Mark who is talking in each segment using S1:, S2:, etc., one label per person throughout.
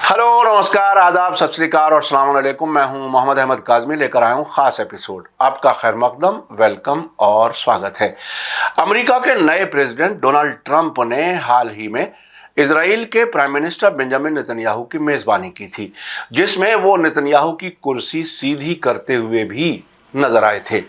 S1: Hello, नमस्कार, आदाब, सत श्री अकाल और अस्सलाम वालेकुम। मैं हूं मोहम्मद अहमद काज़मी, लेकर आया हूं खास एपिसोड। आपका खैर मकदम, वेलकम और स्वागत है। अमेरिका के नए प्रेसिडेंट डोनाल्ड ट्रंप ने हाल ही में इजराइल के प्राइम मिनिस्टर बेंजामिन नेतन्याहू की मेजबानी की थी, जिसमें वो नेतन्याहू की कुर्सी सीधी करते हुए भी नजर आए थे।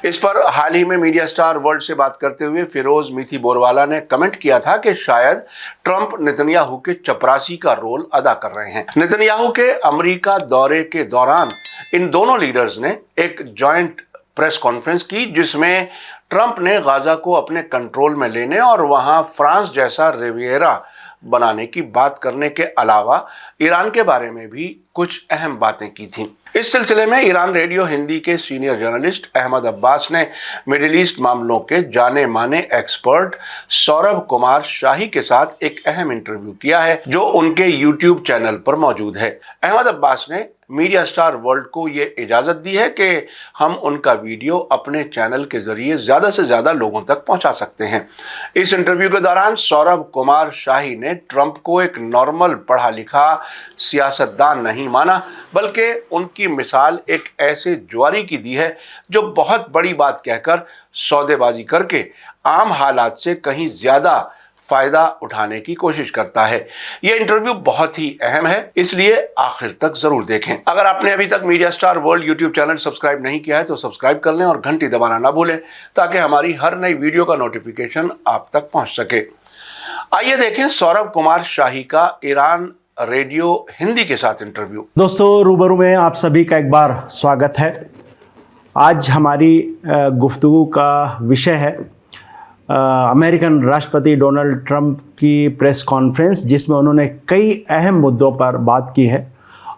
S1: इस पर हाल ही में मीडिया स्टार वर्ल्ड से बात करते हुए फिरोज मीठी बोरवाला ने कमेंट किया था कि शायद ट्रंप नेतन्याहू के चपरासी का रोल अदा कर रहे हैं। नेतन्याहू के अमेरिका दौरे के दौरान इन दोनों लीडर्स ने एक जॉइंट प्रेस कॉन्फ्रेंस की, जिसमें ट्रंप ने गाजा को अपने कंट्रोल में लेने और वहां फ्रांस जैसा रिविएरा बनाने की बात करने के अलावा ईरान के बारे में भी कुछ अहम बातें की थी। इस सिलसिले में ईरान रेडियो हिंदी के सीनियर जर्नलिस्ट अहमद अब्बास ने मिडिल ईस्ट मामलों के जाने माने एक्सपर्ट सौरभ कुमार शाही के साथ एक अहम इंटरव्यू किया है, जो उनके यूट्यूब चैनल पर मौजूद है। अहमद अब्बास ने मीडिया स्टार वर्ल्ड को ये इजाजत दी है कि हम उनका वीडियो अपने चैनल के जरिए ज्यादा से ज्यादा लोगों तक पहुंचा सकते हैं। इस इंटरव्यू के दौरान सौरभ कुमार शाही ने ट्रंप को एक नॉर्मल पढ़ा लिखा सियासतदान नहीं माना, बल्कि उनकी मिसाल एक ऐसे जुआरी की दी है जो बहुत बड़ी बात कहकर सौदेबाजी करके आम हालात से कहीं ज्यादा फायदा उठाने की कोशिश करता है। यह इंटरव्यू बहुत ही अहम है, इसलिए आखिर तक जरूर देखें। अगर आपने अभी तक media star world YouTube channel subscribe नहीं किया है तो सब्सक्राइब कर लें और घंटी दबाना ना भूलें, ताकि हमारी हर नई वीडियो का नोटिफिकेशन आप तक पहुंच सके। आइए देखें सौरभ कुमार शाही का ईरान रेडियो हिंदी के साथ इंटरव्यू।
S2: दोस्तों, रूबरू में आप सभी का एक बार स्वागत है। आज हमारी गुफ्तगू का विषय है अमेरिकन राष्ट्रपति डोनाल्ड ट्रंप की प्रेस कॉन्फ्रेंस, जिसमें उन्होंने कई अहम मुद्दों पर बात की है।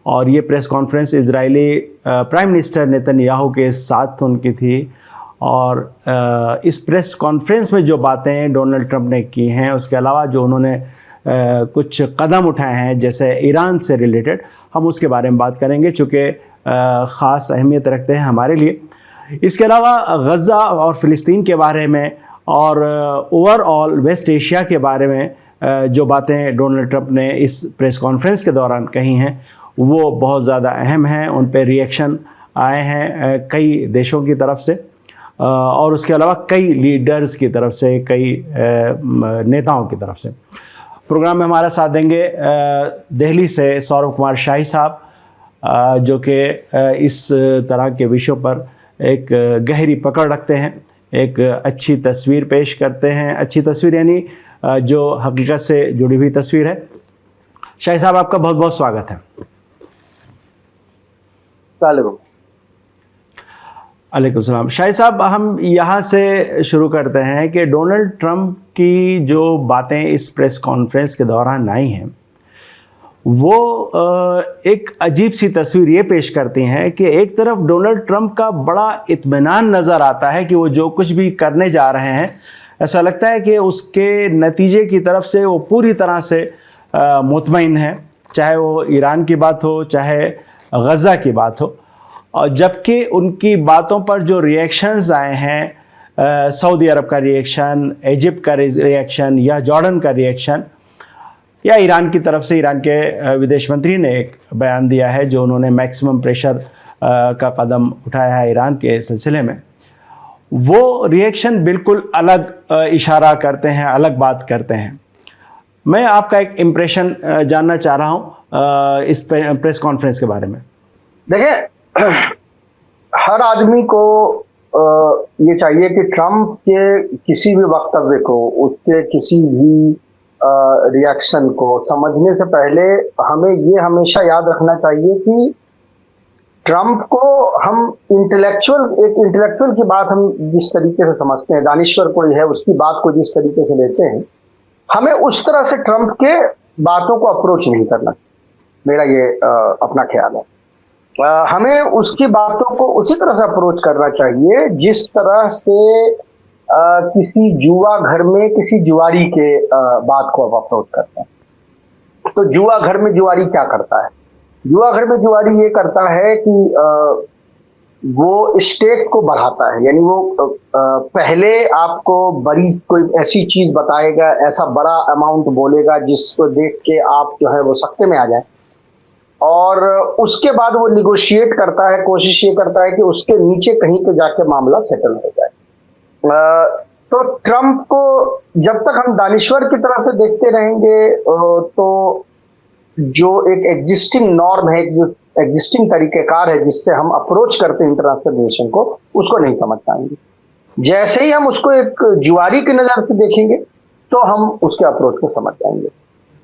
S2: और ये press conference Israeli prime minister Netanyahu के साथ उनकी थी। और इस प्रेस कॉन्फ्रेंस में जो बातें डोनाल्ड ट्रंप ने की हैं, उसके अलावा जो उन्होंने कुछ कदम उठाए हैं जैसे ईरान से रिलेटेड, हम उसके बारे में बात करेंगे, चूँकि ख़ास अहमियत रखते हैं हमारे लिए। इसके अलावा गज़ा और फ़िलिस्तीन के बारे में और ओवरऑल वेस्ट एशिया के बारे में जो बातें डोनाल्ड ट्रंप ने इस प्रेस कॉन्फ्रेंस के दौरान कही हैं, वो बहुत ज़्यादा अहम हैं। उन पर रिएक्शन आए हैं कई देशों की तरफ से और उसके अलावा कई लीडर्स की तरफ से, कई नेताओं की तरफ से। प्रोग्राम में हमारा साथ देंगे दिल्ली से सौरभ कुमार शाही साहब, जो कि इस तरह के विषयों पर एक गहरी पकड़ रखते हैं, एक अच्छी तस्वीर पेश करते हैं। अच्छी तस्वीर यानी जो हकीकत से जुड़ी हुई तस्वीर है। शाही साहब, आपका बहुत बहुत स्वागत है। वालेकुम सलाम। शाही साहब, हम यहाँ से शुरू करते हैं कि डोनाल्ड ट्रंप की जो बातें इस प्रेस कॉन्फ्रेंस के दौरान आई हैं, वो एक अजीब सी तस्वीर ये पेश करती हैं कि एक तरफ डोनाल्ड ट्रंप का बड़ा इत्मीनान नज़र आता है कि वो जो कुछ भी करने जा रहे हैं, ऐसा लगता है कि उसके नतीजे की तरफ से वो पूरी तरह से मुतमईन है, चाहे वो ईरान की बात हो, चाहे गज़ा की बात हो। और जबकि उनकी बातों पर जो रिएक्शंस आए हैं, सऊदी अरब का रिएक्शन, इजिप्ट का रिएक्शन या जॉर्डन का रिएक्शन, या ईरान की तरफ से ईरान के विदेश मंत्री ने एक बयान दिया है जो उन्होंने मैक्सिमम प्रेशर का कदम उठाया है ईरान के सिलसिले में, वो रिएक्शन बिल्कुल अलग इशारा करते हैं, अलग बात करते हैं। मैं आपका एक इम्प्रेशन जानना चाह रहा हूँ इस प्रेस कॉन्फ्रेंस के बारे में।
S3: देखिए, हर आदमी को ये चाहिए कि ट्रंप के किसी भी वक्तव्य को, उसके किसी भी रिएक्शन को समझने से पहले हमें ये हमेशा याद रखना चाहिए कि ट्रंप को हम एक इंटेलेक्चुअल की बात हम जिस तरीके से समझते हैं, दानिश्वर कोई है उसकी बात को जिस तरीके से लेते हैं, हमें उस तरह से ट्रंप के बातों को अप्रोच नहीं करना। मेरा ये अपना ख्याल है। हमें उसकी बातों को उसी तरह से अप्रोच करना चाहिए जिस तरह से किसी जुआ घर में किसी जुआरी के बात को आप अप्रोच करते हैं। तो जुआ घर में जुआरी क्या करता है? जुआ घर में जुआरी ये करता है कि वो स्टेक को बढ़ाता है, यानी वो पहले आपको बड़ी कोई ऐसी चीज बताएगा, ऐसा बड़ा अमाउंट बोलेगा जिसको देख के आप जो है वो सख्ते में आ जाए, और उसके बाद वो निगोशिएट करता है, कोशिश ये करता है कि उसके नीचे कहीं पे जाके मामला सेटल हो जाए। तो ट्रंप को जब तक हम दानिश्वर की तरह से देखते रहेंगे तो जो एक एग्जिस्टिंग नॉर्म है, जो एग्जिस्टिंग तरीकेकार है जिससे हम अप्रोच करते हैं इंटरनेशनल रिलेशन को, उसको नहीं समझ पाएंगे। जैसे ही हम उसको एक जुआरी की नजर से देखेंगे तो हम उसके अप्रोच को समझ जाएंगे।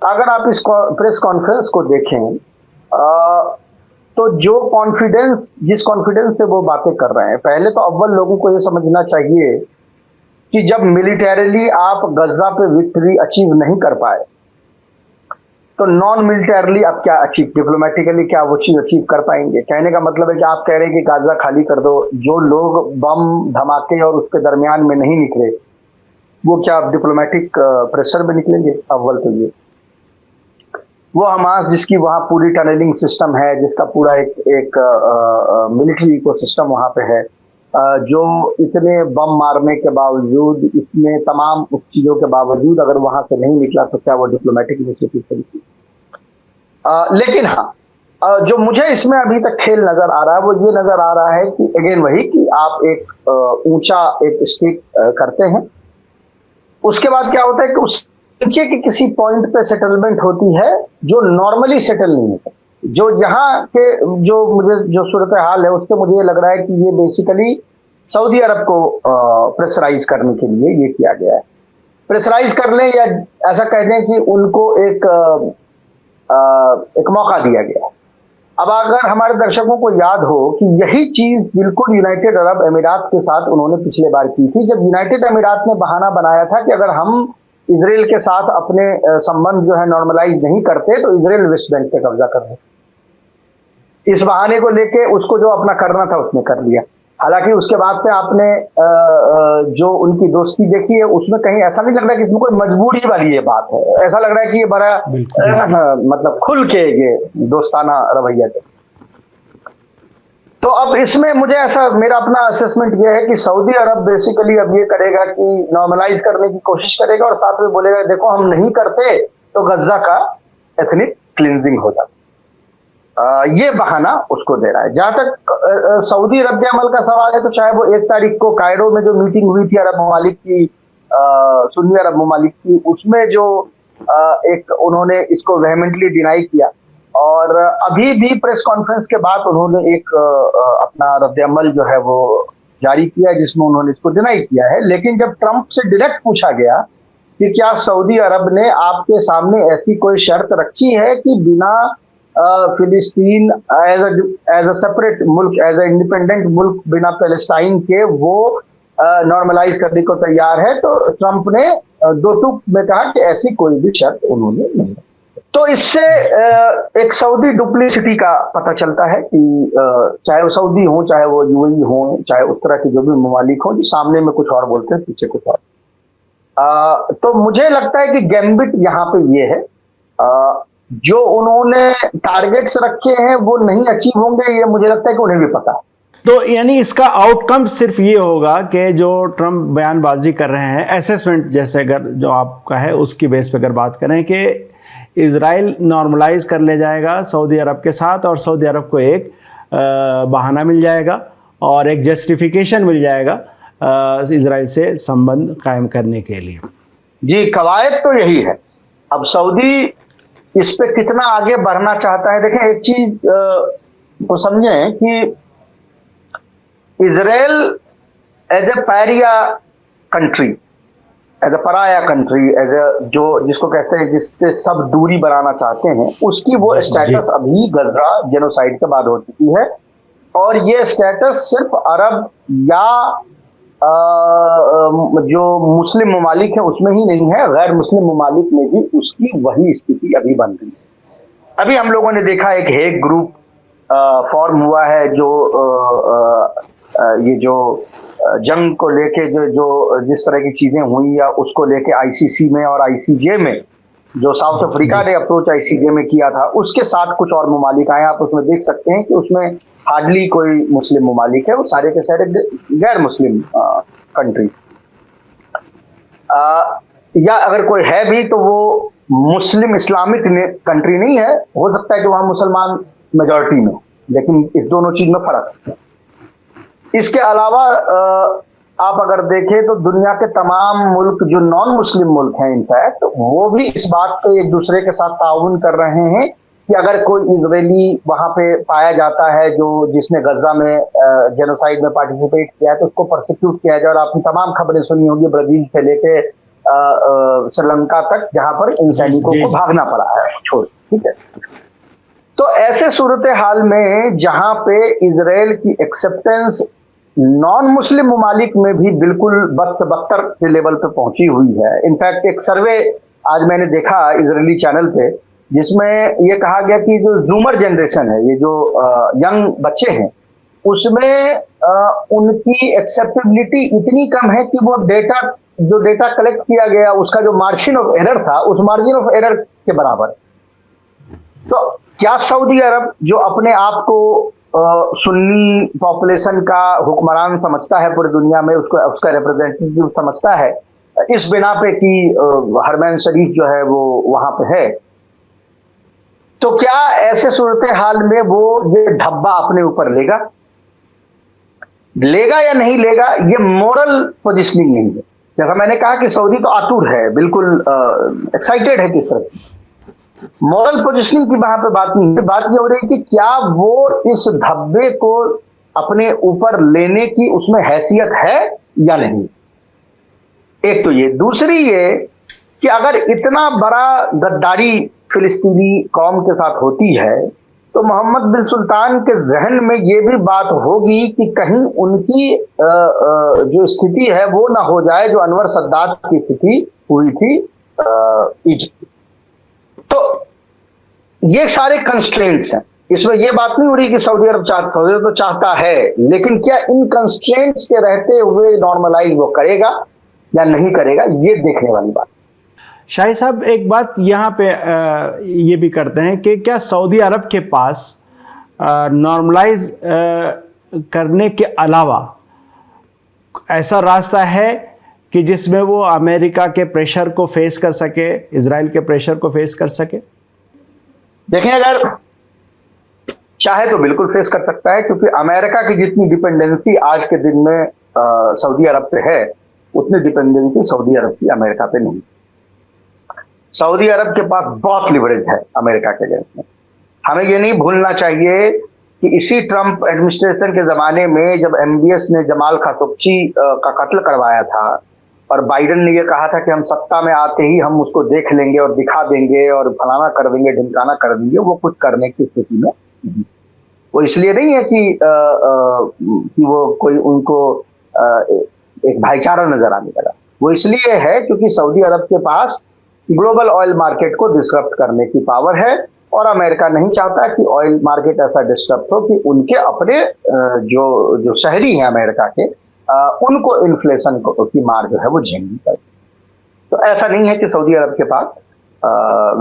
S3: अगर आप इस प्रेस कॉन्फ्रेंस को देखें तो जो कॉन्फिडेंस, जिस कॉन्फिडेंस से वो बातें कर रहे हैं, पहले तो अव्वल लोगों को ये समझना चाहिए कि जब मिलिटरीली आप गजा पे विक्ट्री अचीव नहीं कर पाए तो नॉन मिलिटरीली आप क्या अचीव, डिप्लोमेटिकली क्या वो चीज अचीव कर पाएंगे। कहने का मतलब है कि आप कह रहे हैं कि गाजा खाली कर दो, जो लोग बम धमाके और उसके दरमियान में नहीं निकले वो क्या डिप्लोमेटिक प्रेशर में निकलेंगे? अव्वल तो ये वो हमास जिसकी वहां पूरी टनलिंग सिस्टम है, जिसका पूरा एक मिलिट्री इकोसिस्टम वहां पे है, जो इतने बम मारने के बावजूद, इतने तमाम उस चीजों के बावजूद अगर वहां से नहीं निकला तो क्या वो डिप्लोमेटिक इनिशिएटिव से निकली? लेकिन हाँ, जो मुझे इसमें अभी तक खेल नजर आ रहा है वो ये नजर आ रहा है कि अगेन वही कि आप एक ऊंचा एक स्टेक करते हैं, उसके बाद क्या होता है कि उस नीचे के किसी पॉइंट पे सेटलमेंट होती है जो नॉर्मली सेटल नहीं होता। जो यहाँ के जो सूरत हाल है उससे मुझे लग रहा है कि ये बेसिकली सऊदी अरब को प्रेशराइज करने के लिए ये किया गया है। प्रेशराइज कर लें या ऐसा कह दें कि उनको एक मौका दिया गया है। अब अगर हमारे दर्शकों को याद हो कि यही चीज बिल्कुल यूनाइटेड अरब अमीरात के साथ उन्होंने पिछले बार की थी, जब यूनाइटेड अमीरात ने बहाना बनाया था कि अगर हम इजराइल के साथ अपने संबंध जो है नॉर्मलाइज नहीं करते तो इजराइल वेस्ट बैंक पे कब्जा कर ले। इस बहाने को लेके उसको जो अपना करना था उसने कर लिया। हालांकि उसके बाद से आपने जो उनकी दोस्ती देखी है उसमें कहीं ऐसा नहीं लग रहा कि इसमें कोई मजबूरी वाली ये बात है, ऐसा लग रहा है कि ये बड़ा मतलब खुल के ये दोस्ताना रवैया थे। तो अब इसमें मुझे ऐसा, मेरा अपना असेसमेंट ये है कि सऊदी अरब बेसिकली अब ये करेगा कि नॉर्मलाइज करने की कोशिश करेगा और साथ में बोलेगा देखो हम नहीं करते तो गजा का एथनिक क्लिनजिंग हो जाता। ये बहाना उसको दे रहा है। जहां तक सऊदी रद्द अमल का सवाल है तो चाहे वो 1 तारीख को कायरो में जो मीटिंग हुई थी अरब ममालिक की, सुन्नी अरब ममालिक की, उसमें जो एक उन्होंने इसको वेहमेंटली डिनाई किया और अभी भी प्रेस कॉन्फ्रेंस के बाद उन्होंने एक अपना रद्द अमल जो है वो जारी किया जिसमें उन्होंने इसको डिनाई किया है। लेकिन जब ट्रंप से डायरेक्ट पूछा गया कि क्या सऊदी अरब ने आपके सामने ऐसी कोई शर्त रखी है कि बिना फिलिस्तीन एज अ सेपरेट मुल्क, एज अ इंडिपेंडेंट मुल्क बिना पैलेस्टाइन के वो नॉर्मलाइज करने को तैयार है, तो ट्रंप ने 2 टूक में कहा कि ऐसी कोई भी शर्त उन्होंने नहीं। तो इससे एक सऊदी डुप्लिसिटी का पता चलता है कि चाहे वो सऊदी हो, चाहे वो यूएई हो, चाहे उस तरह के जो भी ममालिक हो, जो सामने में कुछ और बोलते हैं पीछे कुछ और। तो मुझे लगता है कि गैम्बिट यहाँ पे ये है, जो उन्होंने टारगेट्स रखे हैं वो नहीं अचीव होंगे, ये मुझे लगता है कि उन्हें भी पता है।
S2: तो यानी इसका आउटकम सिर्फ ये होगा कि जो ट्रंप बयानबाजी कर रहे हैं, असेसमेंट जैसे अगर जो आपका है उसकी बेस पे अगर बात करें कि इजराइल नॉर्मलाइज कर ले जाएगा सऊदी अरब के साथ और सऊदी अरब को एक बहाना मिल जाएगा और एक जस्टिफिकेशन मिल जाएगा इजराइल से संबंध कायम करने के लिए।
S3: जी, कवायद तो यही है। अब सऊदी इस पे कितना आगे बढ़ना चाहता है, देखें एक चीज तो समझें कि Israel as a pariah country, as a पराया कंट्री, एज ए जो जिसको कहते हैं जिससे सब दूरी बनाना चाहते हैं, उसकी वो स्टेटस अभी गजा जेनोसाइड के बाद हो चुकी है। और ये स्टेटस सिर्फ अरब या जो मुस्लिम ममालिक है उसमें ही नहीं है, गैर मुस्लिम ममालिक में भी उसकी वही स्थिति अभी बन रही है। अभी हम लोगों ने देखा एक हेग ग्रुप फॉर्म हुआ है जो ये जो जंग को लेके जो जिस तरह की चीजें हुई या उसको लेके आईसीसी में और आईसीजे में जो साउथ अफ्रीका ने अप्रोच आईसीजे में किया था, उसके साथ कुछ और ममालिक आए। आप उसमें देख सकते हैं कि उसमें हार्डली कोई मुस्लिम ममालिक है, वो सारे के सारे गैर मुस्लिम कंट्री, या अगर कोई है भी तो वो मुस्लिम इस्लामिक कंट्री नहीं है। हो सकता है कि वहां मुसलमान मेजॉरिटी में, लेकिन इस दोनों चीज में फर्क है। इसके अलावा आप अगर देखें तो दुनिया के तमाम मुल्क जो नॉन मुस्लिम मुल्क हैं, इनफैक्ट वो भी इस बात पे एक दूसरे के साथ ताउन कर रहे हैं कि अगर कोई इजरायली वहां पे पाया जाता है जो जिसने गजा में जेनोसाइड में पार्टिसिपेट किया है, तो उसको प्रोसिक्यूट किया जाए। और आपने तमाम खबरें सुनी होंगी ब्राजील से लेके श्रीलंका तक, जहां पर इन सैनिकों को भागना पड़ा है छोड़, ठीक है। तो ऐसे सूरत हाल में जहां पे इजराइल की एक्सेप्टेंस नॉन मुस्लिम ममालिक में भी बिल्कुल बद से बदतर के लेवल पे पहुंची हुई है। इनफैक्ट एक सर्वे आज मैंने देखा इजरायली चैनल पे, जिसमें ये कहा गया कि जो जूमर जनरेशन है, ये जो यंग बच्चे हैं, उसमें उनकी एक्सेप्टेबिलिटी इतनी कम है कि वो डेटा कलेक्ट किया गया, उसका जो मार्जिन ऑफ एरर था, उस मार्जिन ऑफ एरर के बराबर। तो क्या सऊदी अरब जो अपने आप को सुन्नी पॉपुलेशन का हुक्मरान समझता है पूरी दुनिया में, उसको उसका रिप्रेजेंटेटिव समझता है, इस बिना पे कि हरमैन शरीफ जो है वो वहां पे है, तो क्या ऐसे सूरत हाल में वो ये धब्बा अपने ऊपर लेगा या नहीं लेगा, ये मोरल पोजिशनिंग नहीं है। जैसा मैंने कहा कि सऊदी तो आतुर है, बिल्कुल एक्साइटेड है किस तरह। मॉरल पोजिशनिंग की वहां पे बात नहीं है। बात ये हो रही है कि क्या वो इस धब्बे को अपने ऊपर लेने की उसमें हैसियत है या नहीं। एक तो ये, दूसरी ये कि अगर इतना बड़ा गद्दारी फिलिस्तीनी कौम के साथ होती है, तो मोहम्मद बिन सुल्तान के जहन में ये भी बात होगी कि कहीं उनकी जो स्थिति है वो ना हो जाए जो अनवर सद्दात की स्थिति हुई थी इजिप्ट। तो ये सारे कंस्ट्रेंट्स हैं। इसमें यह बात नहीं हो रही कि सऊदी अरब चाहता है, लेकिन क्या इन कंस्ट्रेंट्स के रहते हुए नॉर्मलाइज वो करेगा या नहीं करेगा, ये देखने वाली बात।
S2: शाही साहब, एक बात यहाँ पे ये भी करते हैं कि क्या सऊदी अरब के पास नॉर्मलाइज करने के अलावा ऐसा रास्ता है कि जिसमें वो अमेरिका के प्रेशर को फेस कर सके, इजराइल के प्रेशर को फेस कर सके?
S3: देखिए, अगर चाहे तो बिल्कुल फेस कर सकता है, क्योंकि अमेरिका की जितनी डिपेंडेंसी आज के दिन में सऊदी अरब पे है, उतनी डिपेंडेंसी सऊदी अरब की अमेरिका पे नहीं। सऊदी अरब के पास बहुत लिवरेज है अमेरिका के अगेंस्ट में। हमें ये नहीं भूलना चाहिए कि इसी ट्रंप एडमिनिस्ट्रेशन के जमाने में जब MBS ने जमाल खाशोग्जी का कत्ल करवाया था और बाइडेन ने ये कहा था कि हम सत्ता में आते ही हम उसको देख लेंगे और दिखा देंगे और फलाना कर देंगे, ढिमकाना कर देंगे, वो कुछ करने की स्थिति में नहीं। वो इसलिए नहीं है कि वो कोई उनको एक भाईचारा नजर आने लगा। वो इसलिए है क्योंकि सऊदी अरब के पास ग्लोबल ऑयल मार्केट को डिस्टर्ब करने की पावर है, और अमेरिका नहीं चाहता कि ऑयल मार्केट ऐसा डिस्टर्ब हो कि उनके अपने जो शहरी हैं अमेरिका के, उनको इन्फ्लेशन की मार जो है वो झेलनी पड़े। तो ऐसा नहीं है कि सऊदी अरब के पास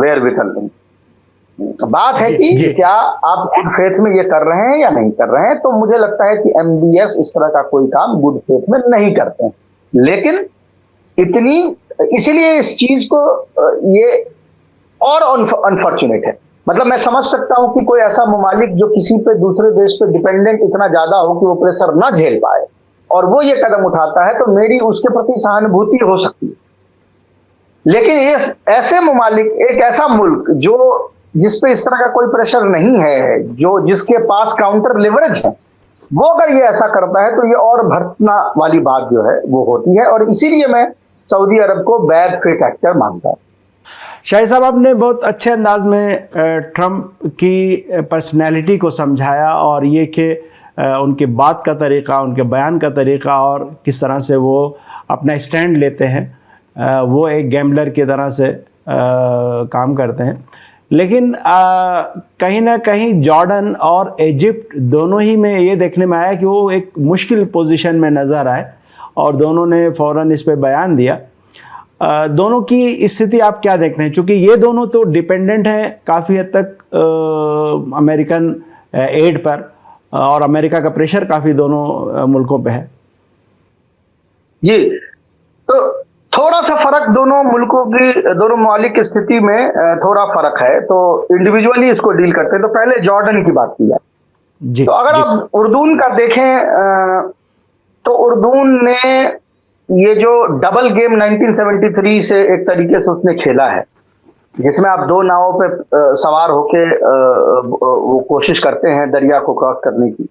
S3: वेयर विटल नहीं। बात है कि क्या आप गुड फेथ में ये कर रहे हैं या नहीं कर रहे हैं। तो मुझे लगता है कि MBS इस तरह का कोई काम गुड फेथ में नहीं करते हैं, लेकिन इसीलिए इस चीज को ये और अनफॉर्चुनेट है। मतलब मैं समझ सकता हूं कि कोई ऐसा ममालिक जो किसी पे दूसरे देश पे डिपेंडेंट इतना ज्यादा हो कि वो प्रेशर ना झेल पाए और वो ये कदम उठाता है, तो मेरी उसके प्रति सहानुभूति हो सकती है। लेकिन ये ऐसे ममालिक, एक ऐसा मुल्क जो जिसपे इस तरह का कोई प्रेशर नहीं है, जिसके पास काउंटर लिवरेज है, वो अगर ये ऐसा करता है तो ये और भड़कना वाली बात जो है वो होती है। और इसीलिए मैं सऊदी अरब को बैड फेथ एक्टर मानता हूं।
S2: शाही साहब, आपने बहुत अच्छे अंदाज में ट्रंप की पर्सनैलिटी को समझाया, और ये कि उनके बात का तरीक़ा, उनके बयान का तरीक़ा और किस तरह से वो अपना स्टैंड लेते हैं, वो एक गैम्बलर की तरह से काम करते हैं। लेकिन कहीं ना कहीं जॉर्डन और इजिप्ट दोनों ही में ये देखने में आया कि वो एक मुश्किल पोजीशन में नज़र आए, और दोनों ने फ़ौरन इस पे बयान दिया। दोनों की स्थिति आप क्या देखते हैं, चूँकि ये दोनों तो डिपेंडेंट हैं काफ़ी हद तक अमेरिकन एड पर, और अमेरिका का प्रेशर काफ़ी दोनों मुल्कों पे है।
S3: जी, तो थोड़ा सा फर्क दोनों मुल्कों की, दोनों मौलिक स्थिति में थोड़ा फर्क है, तो इंडिविजुअली इसको डील करते हैं। तो पहले जॉर्डन की बात की जाए,
S2: जी
S3: तो अगर
S2: जी
S3: आप उर्दून का देखें तो उर्दून ने ये जो डबल गेम 1973 से एक तरीके से उसने खेला है, जिसमें आप दो नावों पे सवार होके वो कोशिश करते हैं दरिया को क्रॉस करने की,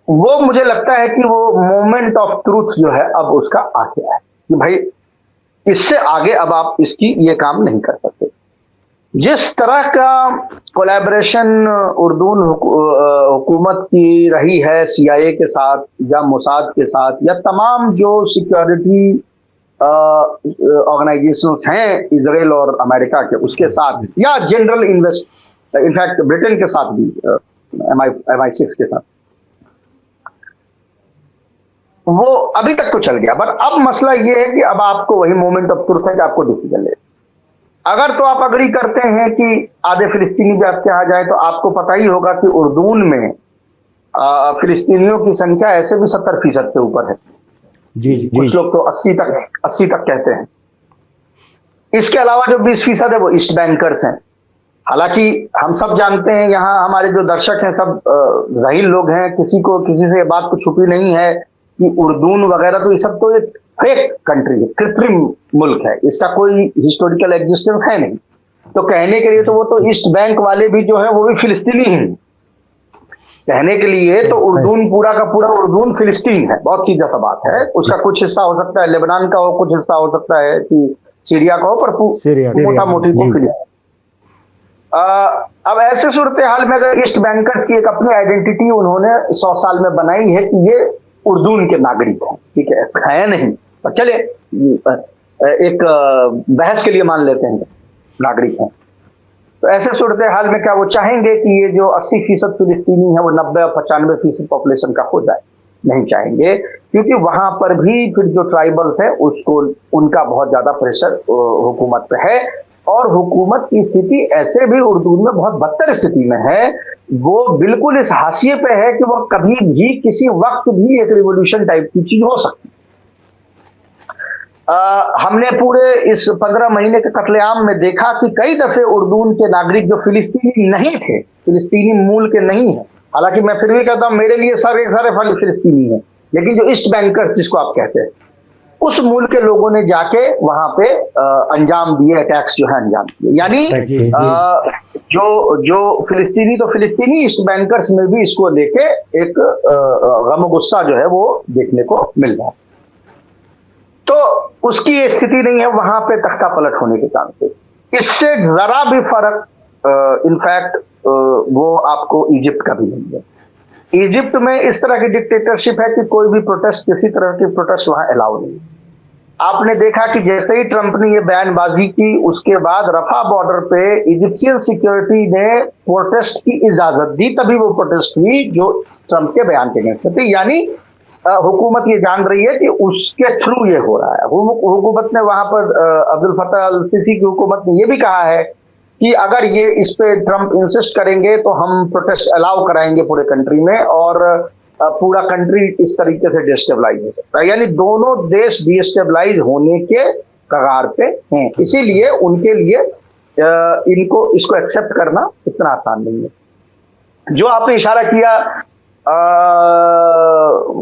S3: वो मुझे लगता है कि वो मोमेंट ऑफ ट्रूथ जो है अब उसका आ गया है कि भाई इससे आगे अब आप इसकी ये काम नहीं कर सकते। जिस तरह का कोलैबोरेशन उर्दून हुकूमत की रही है CIA के साथ या मोसाद के साथ या तमाम जो सिक्योरिटी ऑर्गेनाइजेशंस हैं इजराइल और अमेरिका के, उसके साथ या जनरल इनफैक्ट ब्रिटेन के साथ भी, MI6 के साथ, वो अभी तक तो चल गया। बट अब मसला ये है कि अब आपको वही मोमेंट ऑफ ट्रुथ है कि आपको डिसीजन ले। अगर तो आप अग्री करते हैं कि आधे फिलिस्तीनी भी आपके यहाँ जाए, तो आपको पता ही होगा कि उर्दून में फिलिस्तीनियों की संख्या ऐसे भी 70% से ऊपर है।
S2: जी जी
S3: कुछ लोग तो 80 तक कहते हैं। इसके अलावा जो 20% है वो ईस्ट बैंकर्स हैं। हालांकि हम सब जानते हैं, यहाँ हमारे जो दर्शक हैं सब जाहिल लोग हैं, किसी से ये बात को छुपी नहीं है कि उर्दून वगैरह तो ये सब तो एक फेक कंट्री है, कृत्रिम मुल्क है, इसका कोई हिस्टोरिकल एग्जिस्टेंस है नहीं। तो कहने के लिए तो वो तो ईस्ट बैंक वाले भी जो है वो भी फिलिस्तीनी हैं कहने के लिए। तो उर्दून पूरा का पूरा उर्दून फिलिस्तीन है, बहुत सीधा सा बात है। उसका कुछ हिस्सा हो सकता है लेबनान का हो, कुछ हिस्सा हो सकता है कि सीरिया का हो, पर मोटा मोटी को फिलिस्तीन। अब ऐसे सूरत हाल में अगर ईस्ट बैंकर्स की एक अपनी आइडेंटिटी उन्होंने 100 साल में बनाई है कि ये उर्दून के नागरिक हैं, ठीक है नहीं, पर चले एक बहस के लिए मान लेते हैं नागरिक हैं, तो ऐसे सूरत हाल में क्या वो चाहेंगे कि ये जो 80% फिलिस्तीनी है वो 90 और 95% पॉपुलेशन का हो जाए? नहीं चाहेंगे, क्योंकि वहां पर भी फिर जो ट्राइबल्स है उसको उनका बहुत ज्यादा प्रेशर हुकूमत पे है। और हुकूमत की स्थिति ऐसे भी उर्दू में बहुत बदतर स्थिति में है, वो बिल्कुल इस हाशिए पे है कि वो कभी भी किसी वक्त भी एक रिवॉल्यूशन टाइप की चीज हो सकती। हमने पूरे इस 15 महीने के कत्लेआम में देखा कि कई दफे उर्दून के नागरिक जो फिलिस्तीनी नहीं थे, फिलिस्तीनी मूल के नहीं है, हालांकि मैं फिर भी कहता हूं मेरे लिए सारे फिलिस्तीनी हैं, लेकिन जो ईस्ट बैंकर्स जिसको आप कहते हैं उस मूल के लोगों ने जाके वहां पे अंजाम दिए, अटैक्स जो है अंजाम दिए। यानी जो फिलिस्तीनी तो फिलिस्तीनी, ईस्ट बैंकर्स में भी इसको लेके एक गम गुस्सा जो है वो देखने को मिल रहा है। तो उसकी ये स्थिति नहीं है, वहां पे तख्ता पलट होने के चांसेस। इससे जरा भी फर्क इनफैक्ट वो आपको इजिप्ट का भी नहीं है। इजिप्ट में इस तरह की डिक्टेटरशिप है कि कोई भी प्रोटेस्ट, किसी तरह की प्रोटेस्ट वहां अलाउ नहीं। आपने देखा कि जैसे ही ट्रंप ने ये बयानबाजी की, उसके बाद रफा बॉर्डर पे इजिप्शियन सिक्योरिटी ने प्रोटेस्ट की इजाजत दी, तभी वो प्रोटेस्ट हुई जो ट्रंप के बयान के अगेंस्ट थी। यानी हुकूमत ये जान रही है कि उसके थ्रू ये हो रहा है। हुकूमत ने वहां पर अब्दुल फत्ताह अल सीसी की हुकूमत ने ये भी कहा है कि अगर ये इस पे ट्रंप इंसिस्ट करेंगे तो हम प्रोटेस्ट अलाउ कराएंगे पूरे कंट्री में, और पूरा कंट्री इस तरीके से डिस्टेबलाइज हो सकता है। यानी दोनों देश डिस्टेबलाइज होने के कगार पे हैं। इसीलिए उनके लिए इसको एक्सेप्ट करना इतना आसान नहीं है। जो आपने इशारा किया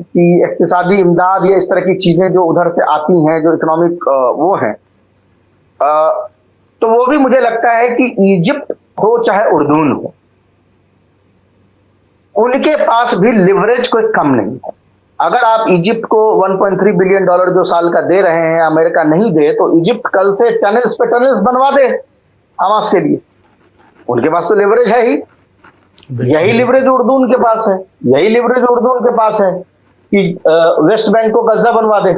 S3: कि इक्तिसादी इमदाद या इस तरह की चीजें जो उधर से आती हैं, जो इकोनॉमिक वो हैं, तो वो भी मुझे लगता है कि इजिप्ट हो चाहे उर्दून हो, उनके पास भी लिवरेज कोई कम नहीं है। अगर आप इजिप्ट को $1.3 बिलियन जो साल का दे रहे हैं, अमेरिका नहीं दे, तो इजिप्ट कल से टनल्स पे टनल्स बनवा दे हमास के लिए। उनके पास तो लिवरेज है ही। यही लिवरेज उर्दून के पास है, यही लिवरेज उर्दून के पास है कि वेस्ट बैंक को गजा बनवा दे।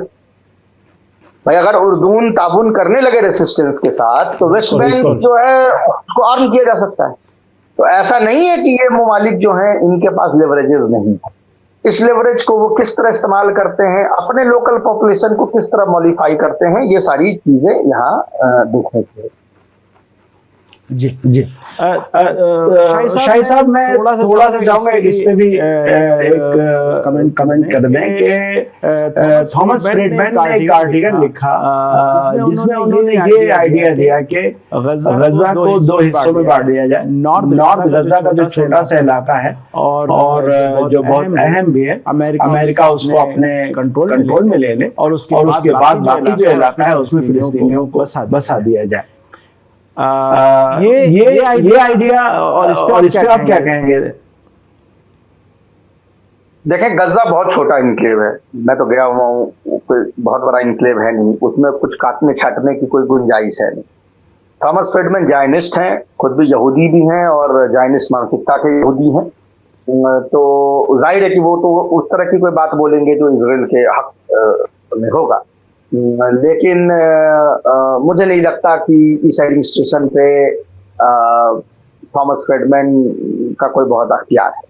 S3: भाई अगर उर्दून ताबून करने लगे रेसिस्टेंस के साथ, तो वेस्ट बैंक जो है उसको आर्म किया जा सकता है। तो ऐसा नहीं है कि ये ममालिक जो हैं इनके पास लेवरेजेस नहीं है। इस लेवरेज को वो किस तरह इस्तेमाल करते हैं, अपने लोकल पॉपुलेशन को किस तरह मॉडिफाई करते हैं, ये सारी चीजें यहाँ देखने की।
S2: जी जी। शाही साहब मैं थोड़ा सा चाहूंगा इस पे भी एक कमेंट कर दें कि थॉमस फ्रीडमैन ने एक आर्टिकल लिखा जिसमें उन्होंने ये आइडिया दिया कि गजा को दो हिस्सों में बांट दिया जाए। नॉर्थ गजा का जो छोटा सा इलाका है और जो बहुत अहम भी है, अमेरिका उसको अपने कंट्रोल में ले ले और उसके बाद बाकी जो इलाका है उसमें फिलिस्तीनियों को बसा दिया जाए। ये आइडिया और इस पे आप क्या कहेंगे?
S3: देखें, गजा बहुत छोटा इनक्लेव है, मैं तो गया हुआ हूँ, कोई बहुत बड़ा इनक्लेव है नहीं, उसमें कुछ काटने छाटने की कोई गुंजाइश है नहीं। थॉमस फ्रीडमैन जायनिस्ट हैं, खुद भी यहूदी भी हैं और जायनिस्ट मानसिकता के यहूदी हैं, तो जाहिर है कि वो तो उस तरह की कोई बात बोलेंगे जो इजराइल के हक में होगा। लेकिन मुझे नहीं लगता कि इस एडमिनिस्ट्रेशन पे थॉमस फ्रीडमैन का कोई बहुत अख्तियार है,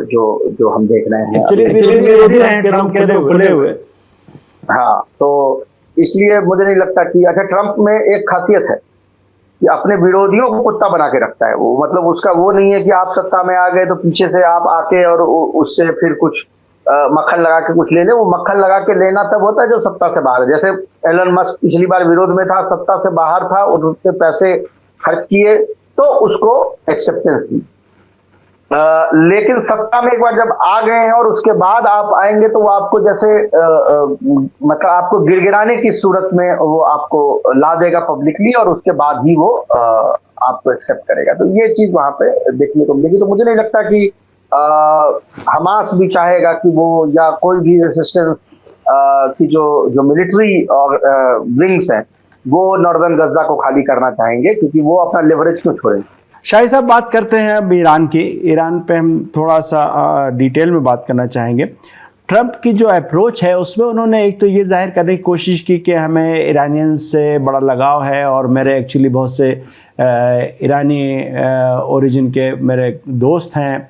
S3: जो हम देख रहे हैं।
S2: विरोधी हैं ट्रम्प के तो खुले हुए।
S3: हाँ, तो इसलिए मुझे नहीं लगता कि अच्छा, ट्रम्प में एक खासियत है कि अपने विरोधियों को कुत्ता बना के रखता है वो, मतलब उसका वो नहीं है कि आप सत्ता में आ गए तो पीछे से आप आके और उससे फिर कुछ मक्खन लगा के कुछ ले ले। वो मक्खन लगा के लेना तब होता है जो सत्ता से बाहर है। जैसे एलन मस्क पिछली बार विरोध में था, सत्ता से बाहर था, उससे पैसे खर्च किए तो उसको एक्सेप्टेंस दी। लेकिन सत्ता में एक बार जब आ गए हैं और उसके बाद आप आएंगे तो वो आपको जैसे मतलब आपको गिड़गिड़ाने की सूरत में वो आपको ला देगा पब्लिकली और उसके बाद ही वो आपको एक्सेप्ट करेगा। तो ये चीज वहां पे देखने को मिलेगी। तो मुझे नहीं लगता कि हमास भी चाहेगा कि वो या कोई भी रेजिस्टेंस की जो मिलिट्री और विंग्स हैं वो नॉर्दर्न गजा को खाली करना चाहेंगे, क्योंकि वो अपना लेवरेज क्यों छोड़ेंगे।
S2: शाही साहब, बात करते हैं अब ईरान की। ईरान पे हम थोड़ा सा डिटेल में बात करना चाहेंगे। ट्रंप की जो अप्रोच है उसमें उन्होंने एक तो ये जाहिर करने की कोशिश की कि हमें ईरानियन से बड़ा लगाव है और मेरे एक्चुअली बहुत से ईरानी ओरिजिन के मेरे दोस्त हैं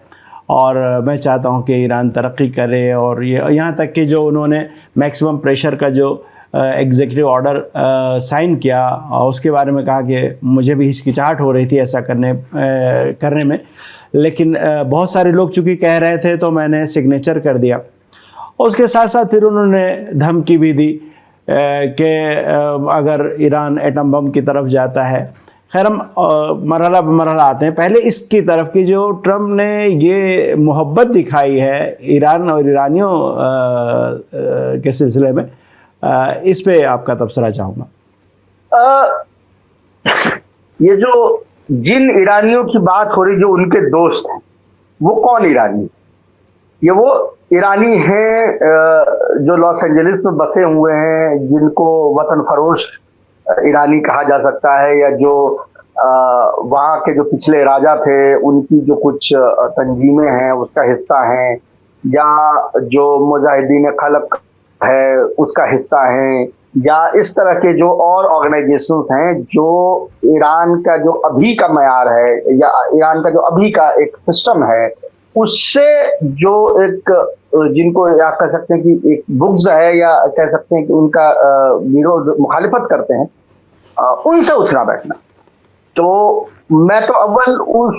S2: और मैं चाहता हूं कि ईरान तरक्की करे। और ये यहाँ तक कि जो उन्होंने मैक्सिमम प्रेशर का जो एग्जीक्यूटिव ऑर्डर साइन किया और उसके बारे में कहा कि मुझे भी हिचकिचाहट हो रही थी ऐसा करने में, लेकिन बहुत सारे लोग चूँकि कह रहे थे तो मैंने सिग्नेचर कर दिया। उसके साथ साथ फिर उन्होंने धमकी भी दी कि अगर ईरान एटम बम की तरफ जाता है। खैर, हम मरहला बमरहला आते हैं। पहले इसकी तरफ की जो ट्रंप ने ये मोहब्बत दिखाई है ईरान और ईरानियों के सिलसिले में, इस पे आपका तबसरा चाहूँगा।
S3: ये जो जिन ईरानियों की बात हो रही, जो उनके दोस्त हैं, वो कौन ईरानी? ये वो ईरानी हैं जो लॉस एंजलिस में बसे हुए हैं, जिनको वतन फरोश ईरानी कहा जा सकता है, या जो वहाँ के जो पिछले राजा थे उनकी जो कुछ तंजीमें हैं उसका हिस्सा हैं, या जो मुजाहिदीन खलक है उसका हिस्सा हैं, या इस तरह के जो और ऑर्गेनाइजेशंस हैं जो ईरान का जो अभी का मयार है या ईरान का जो अभी का एक सिस्टम है उससे जो एक जिनको या कह सकते हैं कि एक बुग्ज है, या कह सकते हैं कि उनका विरोध मुखालिफत करते हैं, उनसे उठना बैठना। तो मैं तो अव्वल उस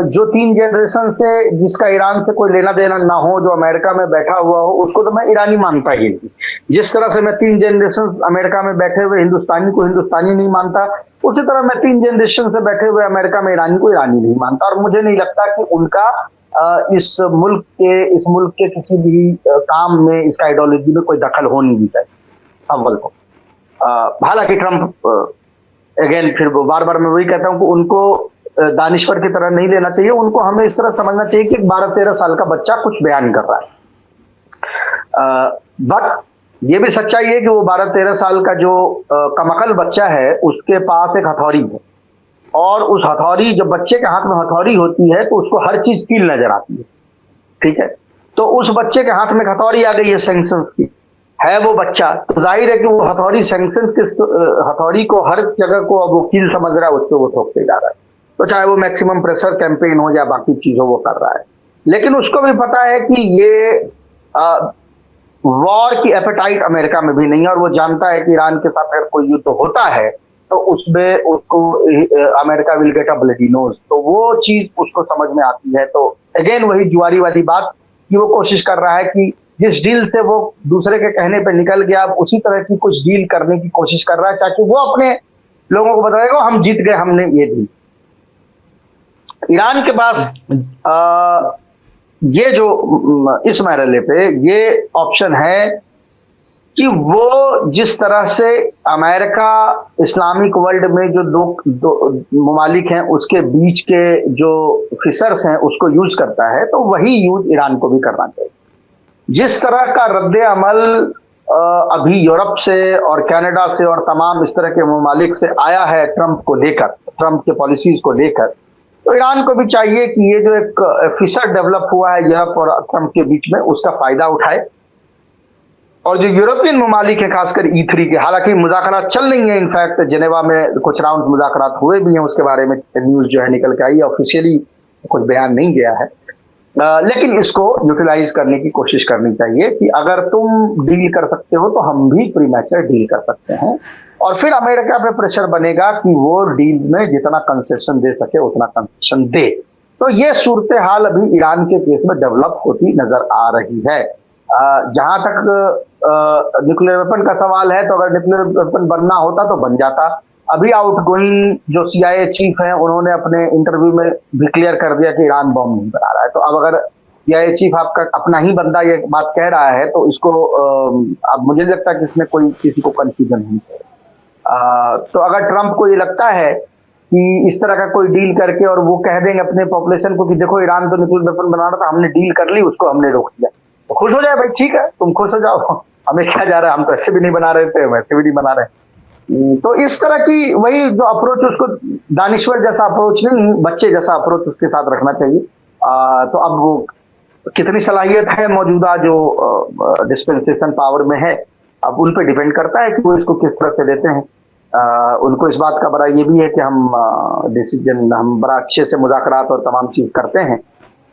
S3: जो 3 जनरेशन से जिसका ईरान से कोई लेना देना ना हो, जो अमेरिका में बैठा हुआ हो, उसको तो मैं ईरानी मानता ही नहीं। जिस तरह से मैं 3 जनरेशन अमेरिका में बैठे हुए हिंदुस्तानी को हिंदुस्तानी नहीं मानता, उसी तरह मैं 3 जनरेशन से बैठे हुए अमेरिका में ईरानी को ईरानी नहीं मानता। और मुझे नहीं लगता कि उनका इस मुल्क के किसी भी काम में, इसका आइडियोलॉजी में कोई दखल होनी भी चाहिए अव्वल को। हालांकि ट्रंप अगेन फिर बार बार मैं वही कहता हूं कि उनको दानिश्वर की तरह नहीं लेना चाहिए। उनको हमें इस तरह समझना चाहिए कि 12-13 साल का बच्चा कुछ बयान कर रहा है। बट ये भी सच्चाई है कि वो 12-13 साल का जो कमकल बच्चा है उसके पास एक हथौड़ी है, और उस हथौड़ी, जब बच्चे के हाथ में हथौड़ी होती है तो उसको हर चीज कील नजर आती है। ठीक है, तो उस बच्चे के हाथ में हथौड़ी आ गई है सैंक्शंस की, है वो बच्चा, तो जाहिर है कि वो हथौड़ी सैंक्शंस के हथौड़ी को हर जगह को अब वो कील समझ रहा है, उसको वो ठोकते जा रहा है। तो चाहे वो मैक्सिमम प्रेशर कैंपेन हो या बाकी चीजों वो कर रहा है, लेकिन उसको भी पता है कि ये वॉर की एपेटाइट अमेरिका में भी नहीं है, और वो जानता है कि ईरान के साथ अगर कोई युद्ध होता है तो उसमें उसको America will get a bloody nose, तो वो चीज उसको समझ में आती है। तो अगेन वही जुआरी वाली बात कि वो कोशिश कर रहा है कि जिस डील से वो दूसरे के कहने पे निकल गया, अब उसी तरह की कुछ डील करने की कोशिश कर रहा है ताकि वो अपने लोगों को बताएगा हम जीत गए, हमने ये दी। ईरान के पास ये जो इस मरहले पे ये ऑप्शन है कि वो जिस तरह से अमेरिका इस्लामिक वर्ल्ड में जो दो ममालिक हैं उसके बीच के जो फिशर्स हैं उसको यूज करता है, तो वही यूज ईरान को भी करना चाहिए। जिस तरह का रद्द अमल अभी यूरोप से और कनाडा से और तमाम इस तरह के ममालिक से आया है ट्रंप को लेकर, ट्रंप के पॉलिसीज को लेकर, तो ईरान को भी चाहिए कि ये जो एक फिशर डेवलप हुआ है यूरोप और ट्रंप के बीच में उसका फायदा उठाए। और जो यूरोपियन ममालिक है खासकर E3 के, हालांकि मुज़ाकरात चल रही हैं, इनफैक्ट जेनेवा में कुछ राउंड मुज़ाकरात हुए भी हैं, उसके बारे में न्यूज जो है निकल के आई है, ऑफिशियली कुछ बयान नहीं गया है, लेकिन इसको यूटिलाइज करने की कोशिश करनी चाहिए कि अगर तुम डील कर सकते हो तो हम भी प्रीमैच्योर डील कर सकते हैं, और फिर अमेरिका पे प्रेशर बनेगा कि वो डील में जितना कंसेशन दे सके उतना कंसेशन दे। तो ये सूरत हाल अभी ईरान के केस में डेवलप होती नजर आ रही है। जहां तक न्यूक्लियर वेपन का सवाल है, तो अगर न्यूक्लियर वेपन बनना होता तो बन जाता। अभी आउटगोइंग जो CIA चीफ हैं उन्होंने अपने इंटरव्यू में भी क्लियर कर दिया कि ईरान बम नहीं बना रहा है। तो अब अगर CIA चीफ आपका अपना ही बंदा ये बात कह रहा है तो इसको अब मुझे नहीं लगता कि इसमें कोई किसी को कंफ्यूजन नहीं है। तो अगर ट्रंप को ये लगता है कि इस तरह का कोई डील करके और वो कह देंगे अपने पॉपुलेशन को कि देखो ईरान तो न्यूक्लियर वेपन बना रहा था, हमने डील कर ली, उसको हमने रोक दिया, तो खुश हो जाए भाई, ठीक है तुम खुश हो जाओ, हमें क्या जा रहा है, हम तो ऐसे भी नहीं बना रहे थे, वैसे भी नहीं बना रहे। तो इस तरह की वही जो अप्रोच, उसको दानिश्वर जैसा अप्रोच नहीं, बच्चे जैसा अप्रोच उसके साथ रखना चाहिए। तो अब वो कितनी सलाहियत है मौजूदा जो डिस्पेंसेशन पावर में है, अब उन पे डिपेंड करता है कि वो इसको किस तरह से लेते हैं। उनको इस बात का बड़ा ये भी है कि हम बड़ा अच्छे से मुज़ाकरात और तमाम चीज करते हैं,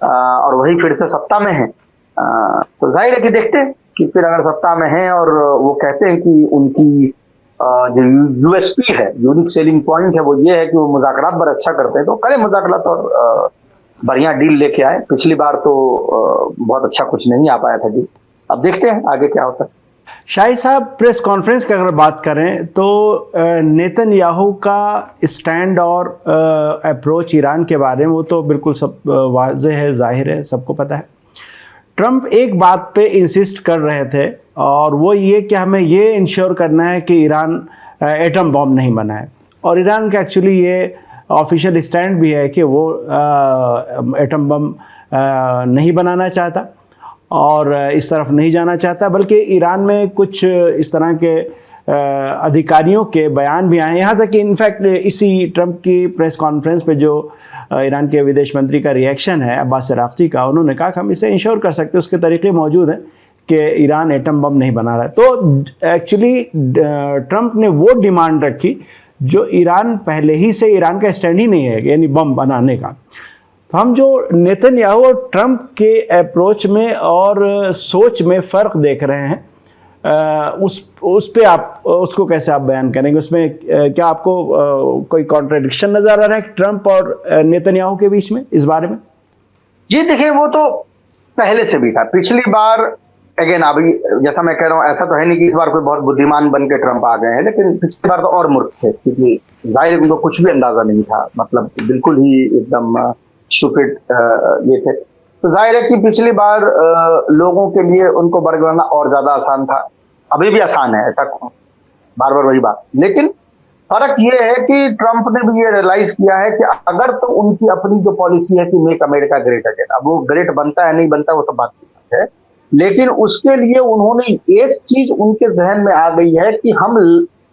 S3: और वही फिर से सत्ता में है। तो जाहिर है कि देखते हैं कि फिर अगर सत्ता में है और वो कहते हैं कि उनकी जो USP है, यूनिक सेलिंग पॉइंट है, वो ये है कि वो मुज़ाकरात बड़ा अच्छा करते हैं, तो करें मुज़ाकरात और बढ़िया डील लेके आए। पिछली बार तो बहुत अच्छा कुछ नहीं आ पाया था डील, अब देखते हैं आगे क्या होता है।
S2: शाही साहब, प्रेस कॉन्फ्रेंस की अगर बात करें तो नेतन्याहू का स्टैंड और अप्रोच ईरान के बारे में वो तो बिल्कुल सब वाज़ेह है, जाहिर है, सबको पता है। ट्रंप एक बात पे इंसिस्ट कर रहे थे और वो ये कि हमें ये इंश्योर करना है कि ईरान एटम बॉम्ब नहीं बनाए, और ईरान का एक्चुअली ये ऑफिशियल स्टैंड भी है कि वो एटम बम नहीं बनाना चाहता और इस तरफ नहीं जाना चाहता, बल्कि ईरान में कुछ इस तरह के अधिकारियों के बयान भी आए, यहाँ तक कि इनफैक्ट इसी ट्रंप की प्रेस कॉन्फ्रेंस पे जो ईरान के विदेश मंत्री का रिएक्शन है अब्बास अराक्ची का, उन्होंने कहा कि हम इसे इंश्योर कर सकते हैं, उसके तरीके मौजूद हैं कि ईरान एटम बम नहीं बना रहा है। तो एक्चुअली ट्रंप ने वो डिमांड रखी जो ईरान पहले ही से, ईरान का स्टैंड ही नहीं है यानी बम बनाने का। तो हम जो नेतन्याहू और ट्रंप के अप्रोच में और सोच में फ़र्क देख रहे हैं, उस पे आप उसको कैसे आप बयान करेंगे? उसमें क्या आपको कोई कॉन्ट्रडिक्शन नज़र आ रहा है ट्रंप और नेतन्याहू के बीच में इस बारे में?
S3: जी देखिए, वो तो पहले से भी था। पिछली बार अगेन अभी जैसा मैं कह रहा हूँ, ऐसा तो है नहीं कि इस बार कोई बहुत बुद्धिमान बन के ट्रंप आ गए हैं, लेकिन पिछली बार तो और मूर्ख थे, क्योंकि जाहिर उनको कुछ भी अंदाजा नहीं था, मतलब बिल्कुल ही एकदम स्टूपिड ये थे। तो जाहिर है कि पिछली बार लोगों के लिए उनको बरगलाना और ज्यादा आसान था, अभी भी आसान है, ऐसा बार बार वही बात। लेकिन फर्क ये है कि ट्रंप ने भी ये रियलाइज किया है कि अगर तो उनकी अपनी जो पॉलिसी है कि मेक अमेरिका ग्रेट अगेन, अब वो ग्रेट बनता है नहीं बनता वो तो बात है, लेकिन उसके लिए उन्होंने एक चीज उनके जहन में आ गई है कि हम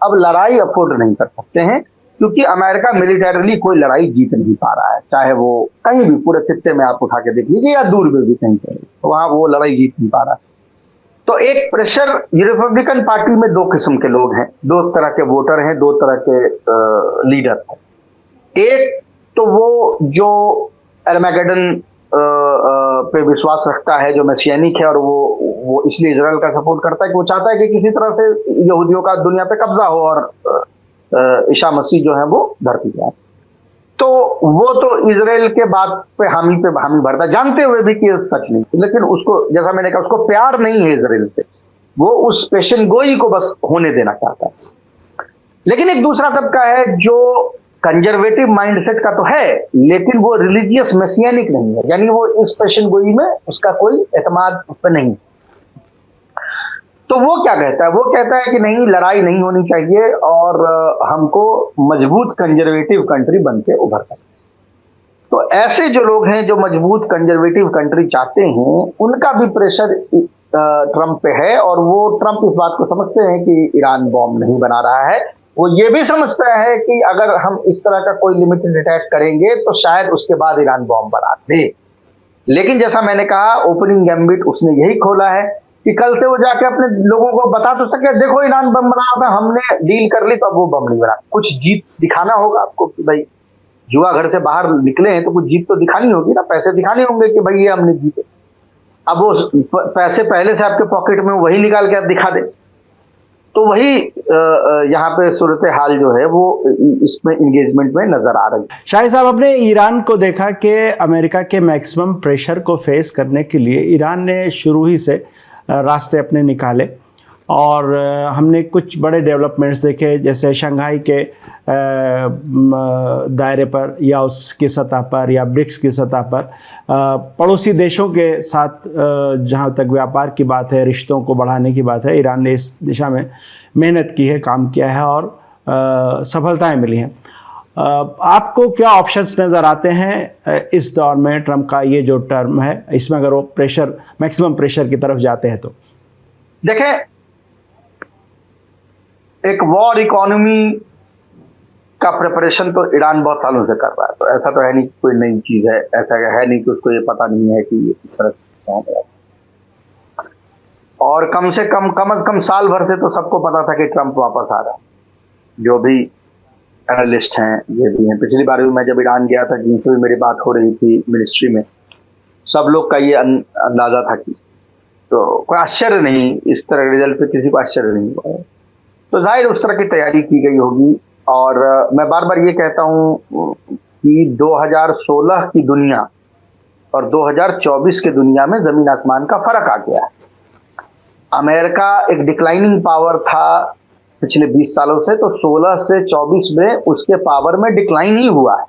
S3: अब लड़ाई अफोर्ड नहीं कर सकते हैं, क्योंकि अमेरिका मिलिटरीली कोई लड़ाई जीत नहीं पा रहा है, चाहे वो कहीं भी पूरे खित्ते में आप उठा के देख लीजिए या दूर में भी कहीं पर, तो वहां वो लड़ाई जीत नहीं पा रहा है। तो एक प्रेशर, रिपब्लिकन पार्टी में दो किस्म के लोग हैं, दो तरह के वोटर हैं, दो तरह के लीडर हैं। एक तो वो जो एर्मेगेडन पे विश्वास रखता है, जो मैसियानिक है, और वो इसलिए इजराइल का सपोर्ट करता है कि वो चाहता है कि किसी तरह से यहूदियों का दुनिया पे कब्जा हो और ईसा मसीह जो है वो धरती पे आए। तो वो तो इजराइल के बात पे हामी भरता, जानते हुए भी कि ये सच नहीं, लेकिन उसको, जैसा मैंने कहा, उसको प्यार नहीं है इजराइल से, वो उस पेशन गोई को बस होने देना चाहता है। लेकिन एक दूसरा तबका है जो कंजर्वेटिव माइंडसेट का तो है, लेकिन वो रिलीजियस मेसियानिक नहीं है, यानी वो इस पेशन गोई में उसका कोई एतमाद उस पर नहीं। तो वो क्या कहता है? वो कहता है कि नहीं, लड़ाई नहीं होनी चाहिए और हमको मजबूत कंजर्वेटिव कंट्री बन के उभरना है। तो ऐसे जो लोग हैं जो मजबूत कंजर्वेटिव कंट्री चाहते हैं, उनका भी प्रेशर ट्रंप पे है, और वो ट्रंप इस बात को समझते हैं कि ईरान बॉम्ब नहीं बना रहा है। वो ये भी समझता है कि अगर हम इस तरह का कोई लिमिटेड अटैक करेंगे तो शायद उसके बाद ईरान बॉम्ब बना दे। लेकिन जैसा मैंने कहा, ओपनिंग गैम्बिट उसने यही खोला है कि कल से वो जाके अपने लोगों को बता तो सके, देखो ईरान बम बना था, हमने डील कर ली, तो अब वो बम नहीं बना। कुछ जीत दिखाना होगा आपको कि भाई जुआ घर से बाहर निकले हैं तो कुछ जीत तो दिखानी होगी ना, पैसे दिखाने होंगे कि भाई ये हमने जीते। अब वो पैसे पहले से आपके पॉकेट में, वही निकाल के आप दिखा दे। तो वही यहाँ पे सूरत हाल जो है वो इसमें इंगेजमेंट में नजर आ रही है।
S2: शाहिद साहब, आपने ईरान को देखा कि अमेरिका के मैक्सिमम प्रेशर को फेस करने के लिए ईरान ने शुरू ही से रास्ते अपने निकाले, और हमने कुछ बड़े डेवलपमेंट्स देखे, जैसे शंघाई के दायरे पर या उसकी सतह पर या ब्रिक्स की सतह पर पड़ोसी देशों के साथ जहाँ तक व्यापार की बात है, रिश्तों को बढ़ाने की बात है, ईरान ने इस दिशा में मेहनत की है, काम किया है और सफलताएं मिली हैं। आपको क्या ऑप्शंस नज़र आते हैं इस दौर में? ट्रंप का ये जो टर्म है, इसमें अगर वो प्रेशर, मैक्सिमम प्रेशर की तरफ जाते हैं तो?
S3: देखें, एक वॉर इकोनॉमी का प्रिपरेशन तो ईरान बहुत सालों से कर रहा है, तो ऐसा तो है नहीं कोई नई चीज है, ऐसा है नहीं कि उसको ये पता नहीं है कि इस तरह से। और कम से कम साल भर से तो सबको पता था कि ट्रंप वापस आ रहा है। जो भी एनालिस्ट हैं, ये भी हैं। पिछली बार भी मैं जब ईरान गया था, जिनसे भी मेरी बात हो रही थी मिनिस्ट्री में, सब लोग का ये अंदाजा था कि, तो कोई आश्चर्य नहीं, इस तरह रिजल्ट पे किसी को आश्चर्य नहीं हुआ है। तो जाहिर उस तरह की तैयारी की गई होगी। और मैं बार बार ये कहता हूं कि 2016 की दुनिया और 2024 की दुनिया में जमीन आसमान का फर्क आ गया है। अमेरिका एक डिक्लाइनिंग पावर था पिछले 20 सालों से, तो 16 से 24 में उसके पावर में डिक्लाइन ही हुआ है,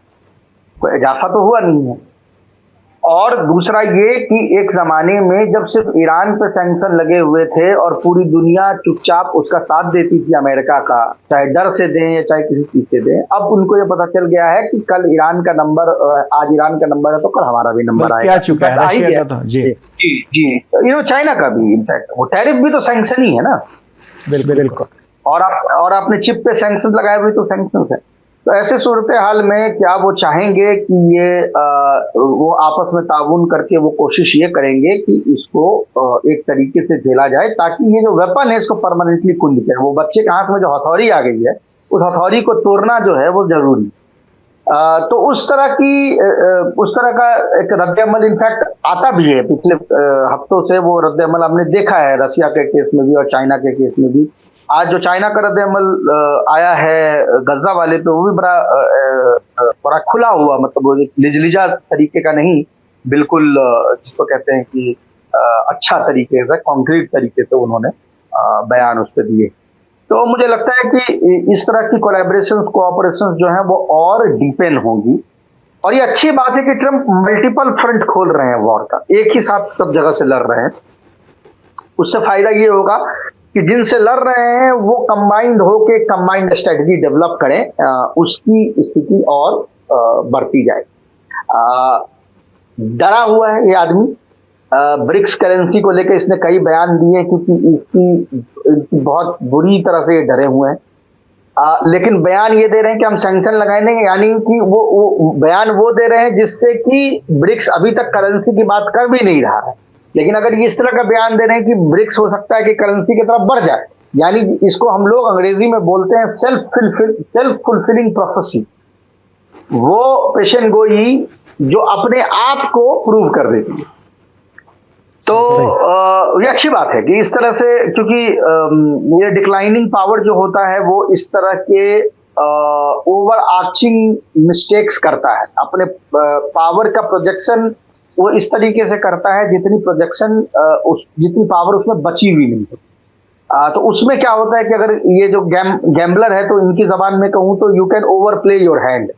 S3: कोई इजाफा तो हुआ नहीं है। और दूसरा ये कि एक जमाने में जब सिर्फ ईरान पे सैंक्शन लगे हुए थे और पूरी दुनिया चुपचाप उसका साथ देती थी अमेरिका का, चाहे डर से दें या चाहे किसी चीज से दें, अब उनको ये पता चल गया है कि कल ईरान का नंबर, आज ईरान का नंबर है तो कल हमारा भी नंबर आएगा।
S2: क्या चुका है रशिया का तो, जी
S3: जी जी, चाइना का भी, इनफैक्ट वो टैरिफ भी तो सैंक्शन ही है ना।
S2: बिल्कुल।
S3: और आपने चिप पे सैंक्शन लगाए हुए तो सैंक्शन है। तो ऐसे सूरत हाल में क्या वो चाहेंगे कि ये वो आपस में ताउन करके वो कोशिश ये करेंगे कि इसको एक तरीके से झेला जाए, ताकि ये जो वेपन है इसको परमानेंटली कुंद करे। वो बच्चे के हाथ में जो हथौड़ी आ गई है, उस हथौड़ी को तोड़ना जो है वो जरूरी। तो उस तरह का एक रद्द-ए-अमल इनफैक्ट आता भी है। पिछले हफ्तों से वो रद्द-ए-अमल हमने देखा है, रसिया के केस में भी और चाइना के केस में भी। आज जो चाइना का रद्द-ए-अमल आया है गजा वाले पे, वो भी बड़ा खुला हुआ, मतलब वो लिजलिजा तरीके का नहीं, बिल्कुल जिसको कहते हैं कि अच्छा तरीके से, कॉन्क्रीट तरीके से उन्होंने बयान उस पर दिए। तो मुझे लगता है कि इस तरह की कोलैबोरेशंस, कोऑपरेशंस जो हैं वो और डीपेन होंगी। और ये अच्छी बात है कि ट्रंप मल्टीपल फ्रंट खोल रहे हैं वॉर का, एक ही साथ सब जगह से लड़ रहे हैं। उससे फायदा ये होगा कि जिनसे लड़ रहे हैं वो कंबाइंड होके कंबाइंड स्ट्रेटजी डेवलप करें, उसकी स्थिति और बढ़ती जाए। डरा हुआ है ये आदमी, ब्रिक्स करेंसी को लेकर इसने कई बयान दिए, क्योंकि इसकी बहुत बुरी तरह से ये डरे हुए हैं। लेकिन बयान ये दे रहे हैं कि हम सैंक्शन लगाएंगे, यानी कि वो बयान वो दे रहे हैं जिससे कि ब्रिक्स अभी तक करेंसी की बात कर भी नहीं रहा है। लेकिन अगर ये इस तरह का बयान दे रहे हैं कि ब्रिक्स हो सकता है कि करेंसी की तरफ बढ़ जाए, यानी इसको हम लोग अंग्रेजी में बोलते हैं सेल्फ फुलफिलिंग प्रोफेसी, वो पेशन गोई जो अपने आप को प्रूव कर देती है। तो ये अच्छी बात है कि इस तरह से, क्योंकि ये डिक्लाइनिंग पावर जो होता है वो इस तरह के ओवर आर्चिंग मिस्टेक्स करता है, अपने पावर का प्रोजेक्शन वो इस तरीके से करता है जितनी प्रोजेक्शन जितनी पावर उसमें बची हुई नहीं है। तो उसमें क्या होता है कि अगर ये जो गैम्बलर है, तो इनकी जबान में कहूँ तो you can over play your hand,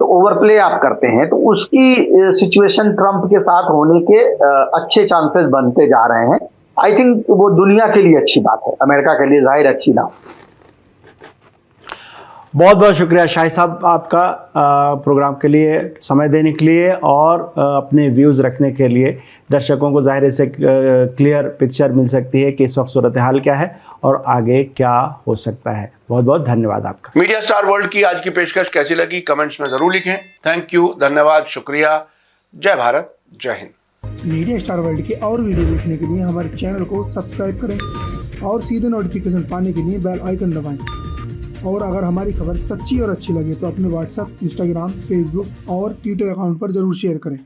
S3: तो ओवर प्ले आप करते हैं, तो उसकी सिचुएशन ट्रंप के साथ होने के अच्छे चांसेस बनते जा रहे हैं। आई थिंक वो दुनिया के लिए अच्छी बात है, अमेरिका के लिए जाहिर अच्छी ना।
S2: बहुत बहुत शुक्रिया शाहिद साहब आपका प्रोग्राम के लिए समय देने के लिए और अपने व्यूज़ रखने के लिए। दर्शकों को ज़ाहिर से क्लियर पिक्चर मिल सकती है कि इस वक्त सूरत हाल क्या है और आगे क्या हो सकता है। बहुत बहुत धन्यवाद आपका।
S1: मीडिया स्टार वर्ल्ड की आज की पेशकश कैसी लगी कमेंट्स में ज़रूर लिखें। थैंक यू, धन्यवाद, शुक्रिया। जय भारत, जय हिंद।
S4: मीडिया स्टार वर्ल्ड के और वीडियो देखने के लिए हमारे चैनल को सब्सक्राइब करें और सीधे नोटिफिकेशन पाने के लिए बेल आइकन दबाएं। और अगर हमारी खबर सच्ची और अच्छी लगे तो अपने व्हाट्सएप, इंस्टाग्राम, फेसबुक और ट्विटर अकाउंट पर ज़रूर शेयर करें।